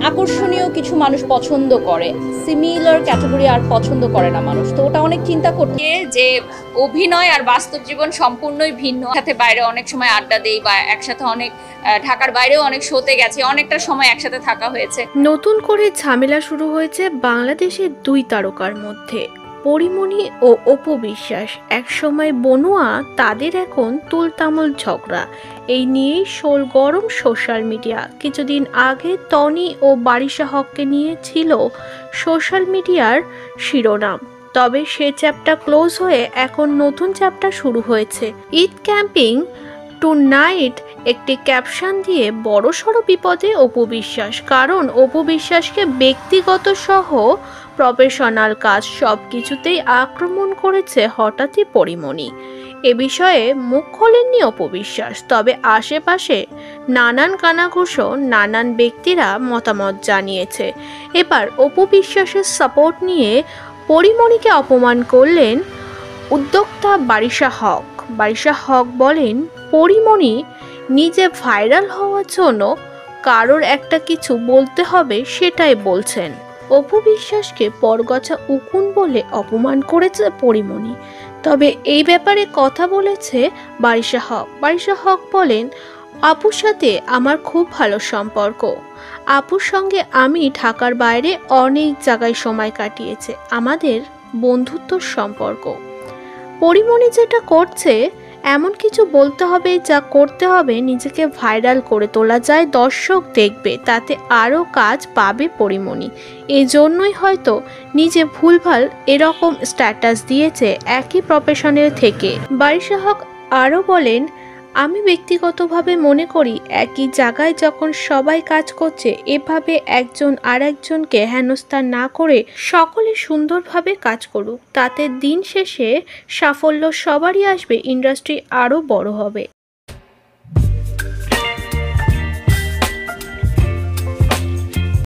আকর্ষণীয় কিছু মানুষ পছন্দ করে, সিমিলার ক্যাটাগরি আর পছন্দ করে না মানুষ, তো ওটা অনেক চিন্তা করতে যে অভিনয় আর বাস্তব জীবন সম্পূর্ণই ভিন্ন। সাথে বাইরে অনেক সময় আড্ডা দেই বা একসাথে অনেক ঢাকার বাইরেও অনেক শোতে গেছি, অনেকটা সময় একসাথে থাকা হয়েছে। নতুন করে ঝামেলা শুরু হয়েছে বাংলাদেশের দুই তারকার মধ্যে, পরিমণি ও অপু বিশ্বাস। একসময় বনুয়া, তাদের এখন তুলতামুল ঝগড়া। এই নিয়েই গরম সোশ্যাল মিডিয়া। কিছুদিন আগে টনি ও বারিশা হককে নিয়ে ছিল সোশ্যাল মিডিয়ার শিরোনাম, তবে সে চ্যাপ্টার ক্লোজ হয়ে এখন নতুন চ্যাপ্টার শুরু হয়েছে। ঈদ ক্যাম্পিং টু নাইট একটি ক্যাপশন দিয়ে বড়সড় বিপদে অপু বিশ্বাস, কারণ অপু বিশ্বাসকে ব্যক্তিগত সহ প্রফেশনাল কাজ সব কিছুতেই আক্রমণ করেছে হঠাৎই পরিমণি। এ বিষয়ে মুখ খোলেননি অপু বিশ্বাস, তবে আশেপাশে নানান কানাঘুষো নানান ব্যক্তিরা মতামত জানিয়েছে। এবার অপু বিশ্বাসের সাপোর্ট নিয়ে পরিমণিকে অপমান করলেন উদ্যোক্তা বারিশা হক। বারিশা হক বলেন, পরিমণি নিজে ভাইরাল হওয়ার জন্য কারোর একটা কিছু বলতে হবে সেটাই বলছেন। অপু বিশ্বাসকে পরগছা উকুন বলে অপমান করেছে পরিমণি, তবে এই ব্যাপারে কথা বলেছে বারিশা হক। বারিশা হক বলেন, আপুর সাথে আমার খুব ভালো সম্পর্ক। আপুর সঙ্গে আমি ঢাকার বাইরে অনেক জায়গায় সময় কাটিয়েছে, আমাদের বন্ধুত্বর সম্পর্ক। পরিমণি যেটা করছে এমন কিছু বলতে হবে যা করতে হবে নিজেকে ভাইরাল করে তোলা যায়, দর্শক দেখবে, তাতে আরও কাজ পাবে পরিমণি। এই জন্যই হয়তো নিজে ভুলভাল এরকম স্ট্যাটাস দিয়েছে একই প্রফেশনের থেকে। বারিশা হক আরও বলেন, আমি ব্যক্তিগতভাবে মনে করি একই জায়গায় যখন সবাই কাজ করছে, এভাবে একজন আর একজনকে হেনস্থা না করে সকলে সুন্দরভাবে কাজ করুক, তাতে দিন শেষে সাফল্য সবারই আসবে, ইন্ডাস্ট্রি আরও বড় হবে।